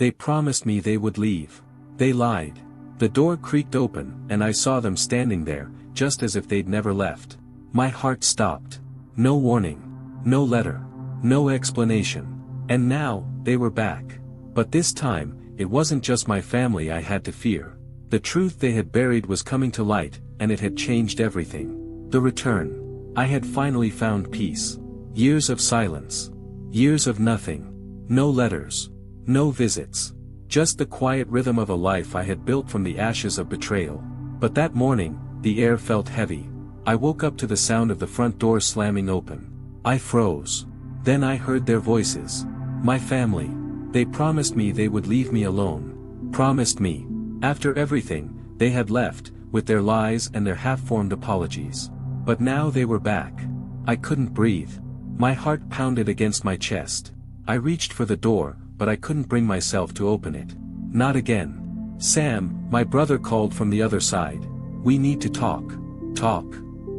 They promised me they would leave. They lied. The door creaked open, and I saw them standing there, just as if they'd never left. My heart stopped. No warning. No letter. No explanation. And now, they were back. But this time, it wasn't just my family I had to fear. The truth they had buried was coming to light, and it had changed everything. The return. I had finally found peace. Years of silence. Years of nothing. No letters. No visits. Just the quiet rhythm of a life I had built from the ashes of betrayal. But that morning, the air felt heavy. I woke up to the sound of the front door slamming open. I froze. Then I heard their voices. My family. They promised me they would leave me alone. Promised me. After everything, they had left, with their lies and their half-formed apologies. But now they were back. I couldn't breathe. My heart pounded against my chest. I reached for the door, but I couldn't bring myself to open it. Not again. Sam, my brother called from the other side. We need to talk. Talk.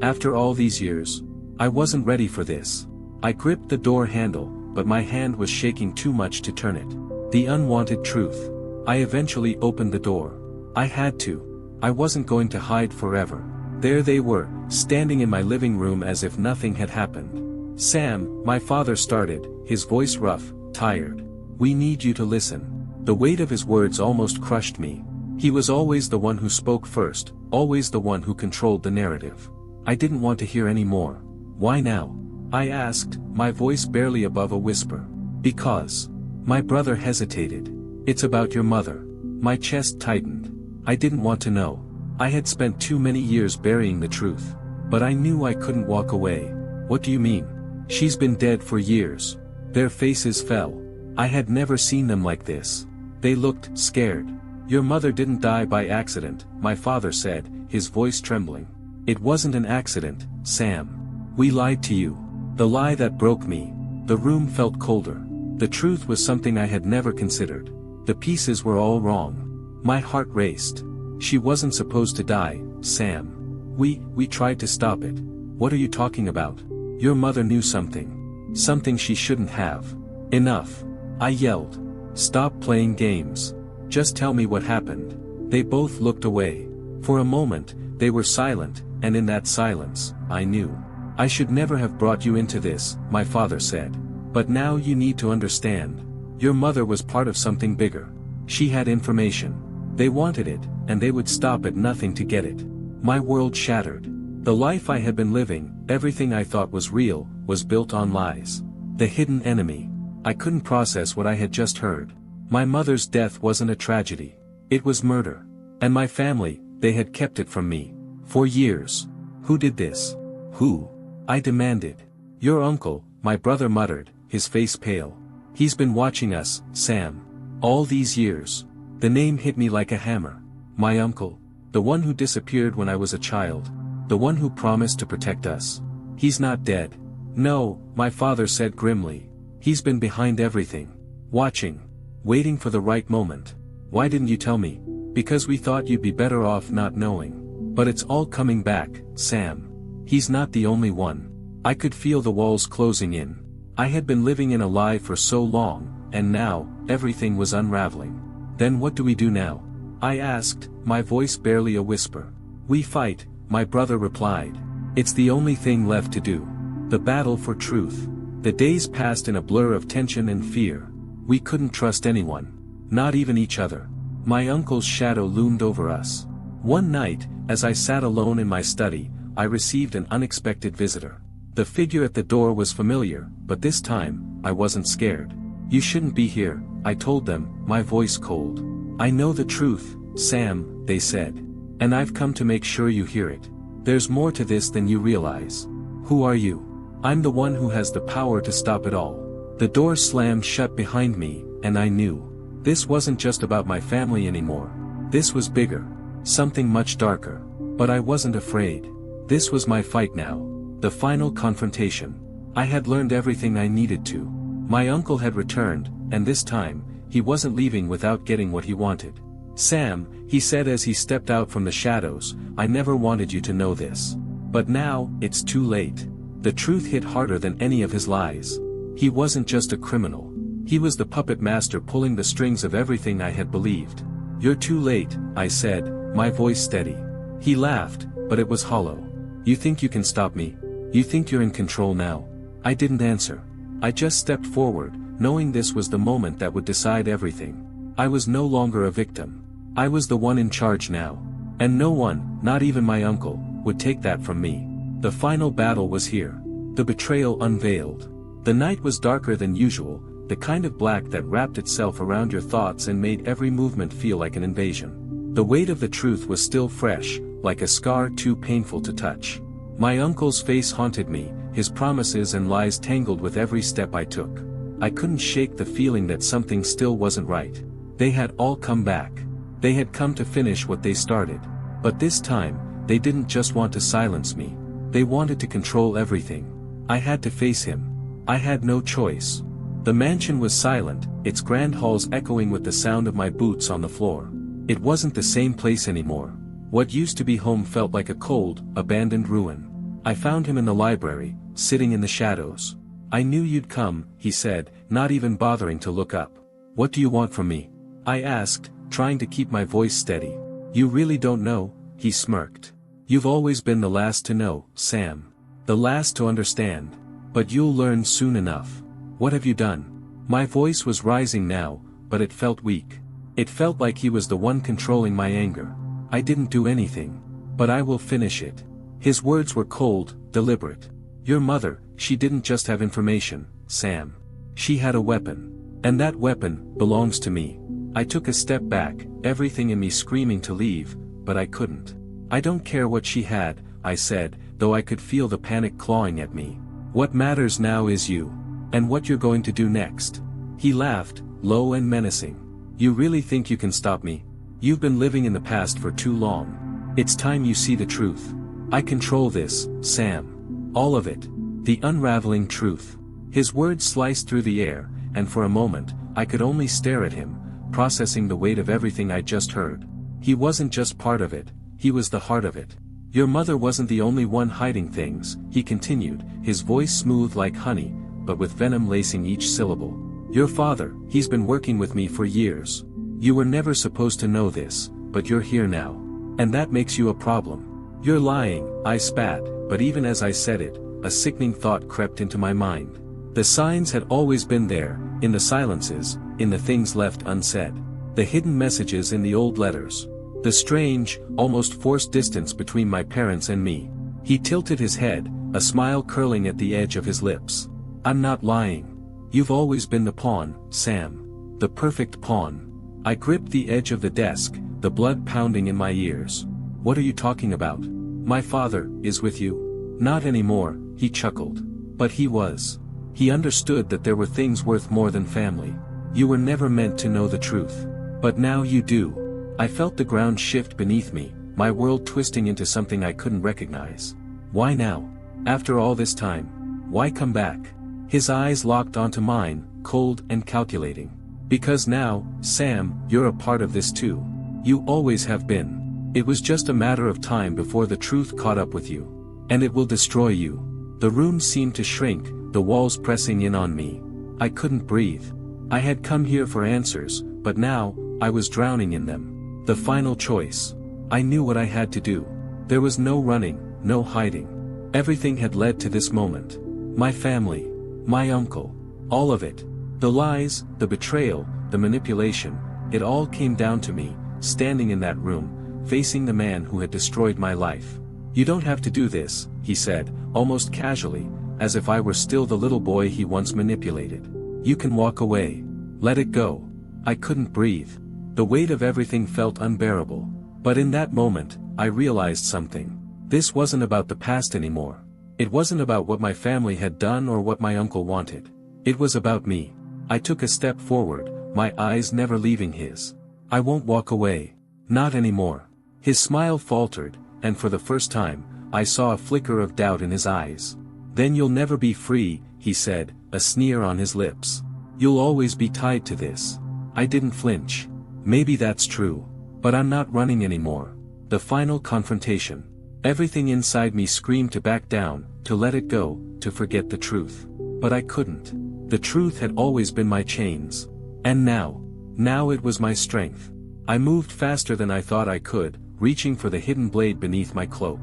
After all these years. I wasn't ready for this. I gripped the door handle, but my hand was shaking too much to turn it. The unwanted truth. I eventually opened the door. I had to. I wasn't going to hide forever. There they were, standing in my living room as if nothing had happened. Sam, my father started, his voice rough, tired. We need you to listen. The weight of his words almost crushed me. He was always the one who spoke first, always the one who controlled the narrative. I didn't want to hear any more. Why now? I asked, my voice barely above a whisper. Because. My brother hesitated. It's about your mother. My chest tightened. I didn't want to know. I had spent too many years burying the truth. But I knew I couldn't walk away. What do you mean? She's been dead for years. Their faces fell. I had never seen them like this. They looked scared. Your mother didn't die by accident, my father said, his voice trembling. It wasn't an accident, Sam. We lied to you. The lie that broke me. The room felt colder. The truth was something I had never considered. The pieces were all wrong. My heart raced. She wasn't supposed to die, Sam. We tried to stop it. What are you talking about? Your mother knew something. Something she shouldn't have. Enough. I yelled. Stop playing games. Just tell me what happened. They both looked away. For a moment, they were silent, and in that silence, I knew. I should never have brought you into this, my father said. But now you need to understand. Your mother was part of something bigger. She had information. They wanted it, and they would stop at nothing to get it. My world shattered. The life I had been living, everything I thought was real, was built on lies. The hidden enemy. I couldn't process what I had just heard. My mother's death wasn't a tragedy. It was murder. And my family, they had kept it from me. For years. Who did this? Who? I demanded. Your uncle, my brother muttered, his face pale. He's been watching us, Sam. All these years. The name hit me like a hammer. My uncle. The one who disappeared when I was a child. The one who promised to protect us. He's not dead. No, my father said grimly. He's been behind everything. Watching. Waiting for the right moment. Why didn't you tell me? Because we thought you'd be better off not knowing. But it's all coming back, Sam. He's not the only one. I could feel the walls closing in. I had been living in a lie for so long, and now, everything was unraveling. Then what do we do now? I asked, my voice barely a whisper. We fight, my brother replied. It's the only thing left to do. The battle for truth. The days passed in a blur of tension and fear. We couldn't trust anyone. Not even each other. My uncle's shadow loomed over us. One night, as I sat alone in my study, I received an unexpected visitor. The figure at the door was familiar, but this time, I wasn't scared. You shouldn't be here, I told them, my voice cold. I know the truth, Sam, they said. And I've come to make sure you hear it. There's more to this than you realize. Who are you? I'm the one who has the power to stop it all. The door slammed shut behind me, and I knew. This wasn't just about my family anymore. This was bigger. Something much darker. But I wasn't afraid. This was my fight now. The final confrontation. I had learned everything I needed to. My uncle had returned, and this time, he wasn't leaving without getting what he wanted. Sam, he said as he stepped out from the shadows, I never wanted you to know this. But now, it's too late. The truth hit harder than any of his lies. He wasn't just a criminal. He was the puppet master pulling the strings of everything I had believed. "You're too late," I said, my voice steady. He laughed, but it was hollow. "You think you can stop me? You think you're in control now?" I didn't answer. I just stepped forward, knowing this was the moment that would decide everything. I was no longer a victim. I was the one in charge now. And no one, not even my uncle, would take that from me. The final battle was here. The betrayal unveiled. The night was darker than usual, the kind of black that wrapped itself around your thoughts and made every movement feel like an invasion. The weight of the truth was still fresh, like a scar too painful to touch. My uncle's face haunted me, his promises and lies tangled with every step I took. I couldn't shake the feeling that something still wasn't right. They had all come back. They had come to finish what they started. But this time, they didn't just want to silence me. They wanted to control everything. I had to face him. I had no choice. The mansion was silent, its grand halls echoing with the sound of my boots on the floor. It wasn't the same place anymore. What used to be home felt like a cold, abandoned ruin. I found him in the library, sitting in the shadows. "I knew you'd come," he said, not even bothering to look up. "What do you want from me?" I asked, trying to keep my voice steady. "You really don't know," he smirked. "You've always been the last to know, Sam. The last to understand. But you'll learn soon enough. What have you done?" My voice was rising now, but it felt weak. It felt like he was the one controlling my anger. "I didn't do anything. But I will finish it." His words were cold, deliberate. "Your mother, she didn't just have information, Sam. She had a weapon. And that weapon belongs to me." I took a step back, everything in me screaming to leave, but I couldn't. "I don't care what she had," I said, though I could feel the panic clawing at me. "What matters now is you. And what you're going to do next." He laughed, low and menacing. "You really think you can stop me? You've been living in the past for too long. It's time you see the truth. I control this, Sam. All of it. The unraveling truth." His words sliced through the air, and for a moment, I could only stare at him, processing the weight of everything I just heard. He wasn't just part of it, he was the heart of it. "Your mother wasn't the only one hiding things," he continued, his voice smooth like honey, but with venom lacing each syllable. "Your father, he's been working with me for years. You were never supposed to know this, but you're here now. And that makes you a problem." "You're lying," I spat, but even as I said it, a sickening thought crept into my mind. The signs had always been there, in the silences, in the things left unsaid. The hidden messages in the old letters. The strange, almost forced distance between my parents and me. He tilted his head, a smile curling at the edge of his lips. "I'm not lying. You've always been the pawn, Sam. The perfect pawn." I gripped the edge of the desk, the blood pounding in my ears. "What are you talking about? My father is with you?" "Not anymore," he chuckled. "But he was. He understood that there were things worth more than family. You were never meant to know the truth. But now you do." I felt the ground shift beneath me, my world twisting into something I couldn't recognize. "Why now? After all this time? Why come back?" His eyes locked onto mine, cold and calculating. "Because now, Sam, you're a part of this too. You always have been. It was just a matter of time before the truth caught up with you. And it will destroy you." The room seemed to shrink, the walls pressing in on me. I couldn't breathe. I had come here for answers, but now, I was drowning in them. The final choice. I knew what I had to do. There was no running, no hiding. Everything had led to this moment. My family. My uncle. All of it. The lies, the betrayal, the manipulation, it all came down to me, standing in that room, facing the man who had destroyed my life. "You don't have to do this," he said, almost casually, as if I were still the little boy he once manipulated. "You can walk away. Let it go." I couldn't breathe. The weight of everything felt unbearable. But in that moment, I realized something. This wasn't about the past anymore. It wasn't about what my family had done or what my uncle wanted. It was about me. I took a step forward, my eyes never leaving his. "I won't walk away. Not anymore." His smile faltered, and for the first time, I saw a flicker of doubt in his eyes. "Then you'll never be free," he said, a sneer on his lips. "You'll always be tied to this." I didn't flinch. Maybe that's true. But I'm not running anymore. The final confrontation. Everything inside me screamed to back down, to let it go, to forget the truth. But I couldn't. The truth had always been my chains. And now it was my strength. I moved faster than I thought I could, reaching for the hidden blade beneath my cloak.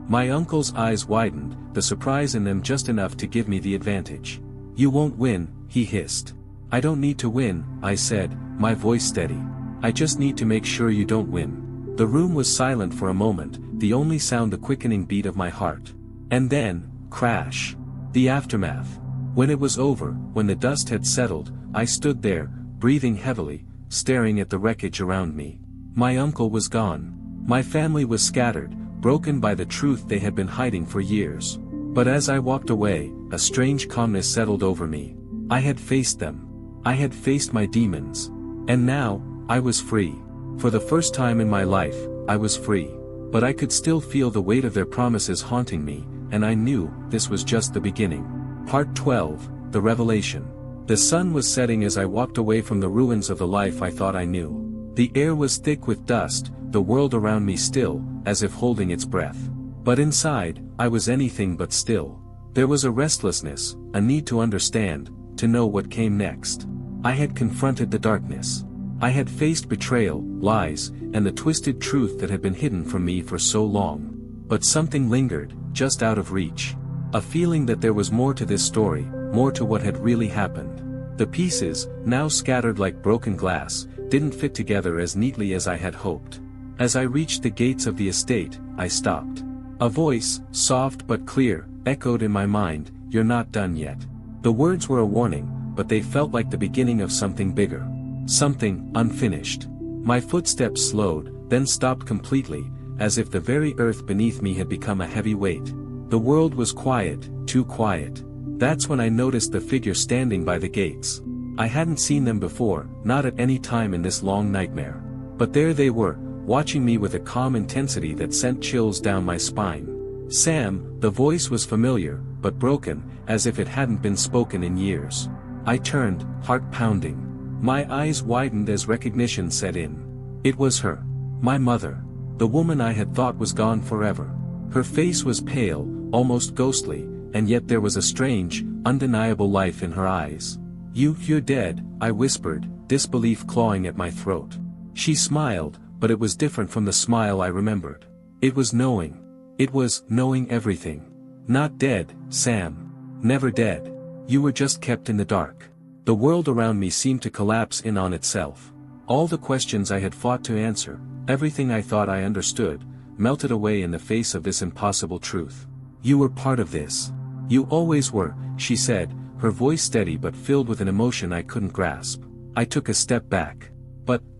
My uncle's eyes widened, the surprise in them just enough to give me the advantage. "You won't win," he hissed. "I don't need to win," I said, my voice steady. "I just need to make sure you don't win." The room was silent for a moment, the only sound the quickening beat of my heart. And then, crash. The aftermath. When it was over, when the dust had settled, I stood there, breathing heavily, staring at the wreckage around me. My uncle was gone. My family was scattered, broken by the truth they had been hiding for years. But as I walked away, a strange calmness settled over me. I had faced them. I had faced my demons. And now, I was free. For the first time in my life, I was free. But I could still feel the weight of their promises haunting me, and I knew this was just the beginning. Part 12, The Revelation. The sun was setting as I walked away from the ruins of the life I thought I knew. The air was thick with dust, the world around me still, as if holding its breath. But inside, I was anything but still. There was a restlessness, a need to understand, to know what came next. I had confronted the darkness. I had faced betrayal, lies, and the twisted truth that had been hidden from me for so long. But something lingered, just out of reach. A feeling that there was more to this story, more to what had really happened. The pieces, now scattered like broken glass, didn't fit together as neatly as I had hoped. As I reached the gates of the estate, I stopped. A voice, soft but clear, echoed in my mind, "You're not done yet." The words were a warning, but they felt like the beginning of something bigger. Something unfinished. My footsteps slowed, then stopped completely, as if the very earth beneath me had become a heavy weight. The world was quiet, too quiet. That's when I noticed the figure standing by the gates. I hadn't seen them before, not at any time in this long nightmare. But there they were, watching me with a calm intensity that sent chills down my spine. "Sam," the voice was familiar, but broken, as if it hadn't been spoken in years. I turned, heart pounding. My eyes widened as recognition set in. It was her. My mother. The woman I had thought was gone forever. Her face was pale, almost ghostly, and yet there was a strange, undeniable life in her eyes. You're dead," I whispered, disbelief clawing at my throat. She smiled, but it was different from the smile I remembered. It was knowing. It was knowing everything. "Not dead, Sam. Never dead. You were just kept in the dark." The world around me seemed to collapse in on itself. All the questions I had fought to answer, everything I thought I understood, melted away in the face of this impossible truth. "You were part of this. You always were," she said, her voice steady but filled with an emotion I couldn't grasp. I took a step back.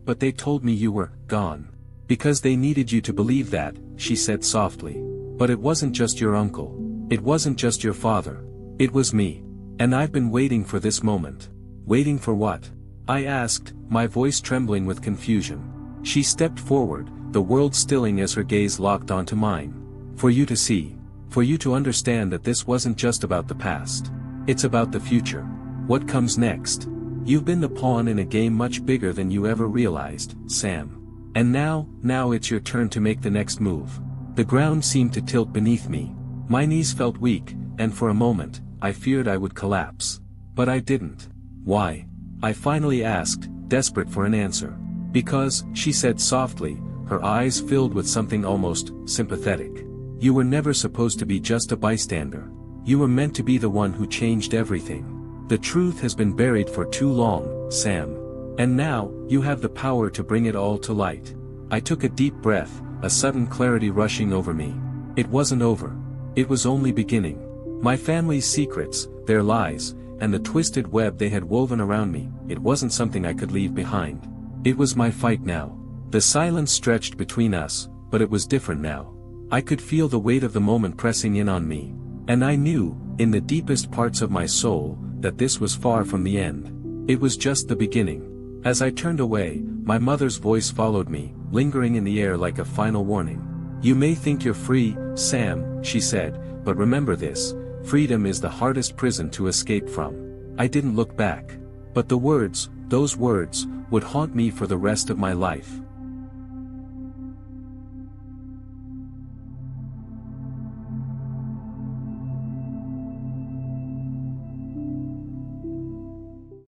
But they told me you were gone. "Because they needed you to believe that," she said softly. "But it wasn't just your uncle. It wasn't just your father. It was me. And I've been waiting for this moment." "Waiting for what?" I asked, my voice trembling with confusion. She stepped forward, the world stilling as her gaze locked onto mine. "For you to see. For you to understand that this wasn't just about the past. It's about the future. What comes next. You've been the pawn in a game much bigger than you ever realized, Sam. And now it's your turn to make the next move." The ground seemed to tilt beneath me. My knees felt weak, and for a moment, I feared I would collapse. But I didn't. "Why?" I finally asked, desperate for an answer. "Because," she said softly, her eyes filled with something almost sympathetic. "You were never supposed to be just a bystander. You were meant to be the one who changed everything. The truth has been buried for too long, Sam. And now, you have the power to bring it all to light." I took a deep breath, a sudden clarity rushing over me. It wasn't over. It was only beginning. My family's secrets, their lies, and the twisted web they had woven around me, it wasn't something I could leave behind. It was my fight now. The silence stretched between us, but it was different now. I could feel the weight of the moment pressing in on me. And I knew, in the deepest parts of my soul, that this was far from the end. It was just the beginning. As I turned away, my mother's voice followed me, lingering in the air like a final warning. "You may think you're free, Sam," she said, "but remember this, freedom is the hardest prison to escape from." I didn't look back. But those words, would haunt me for the rest of my life.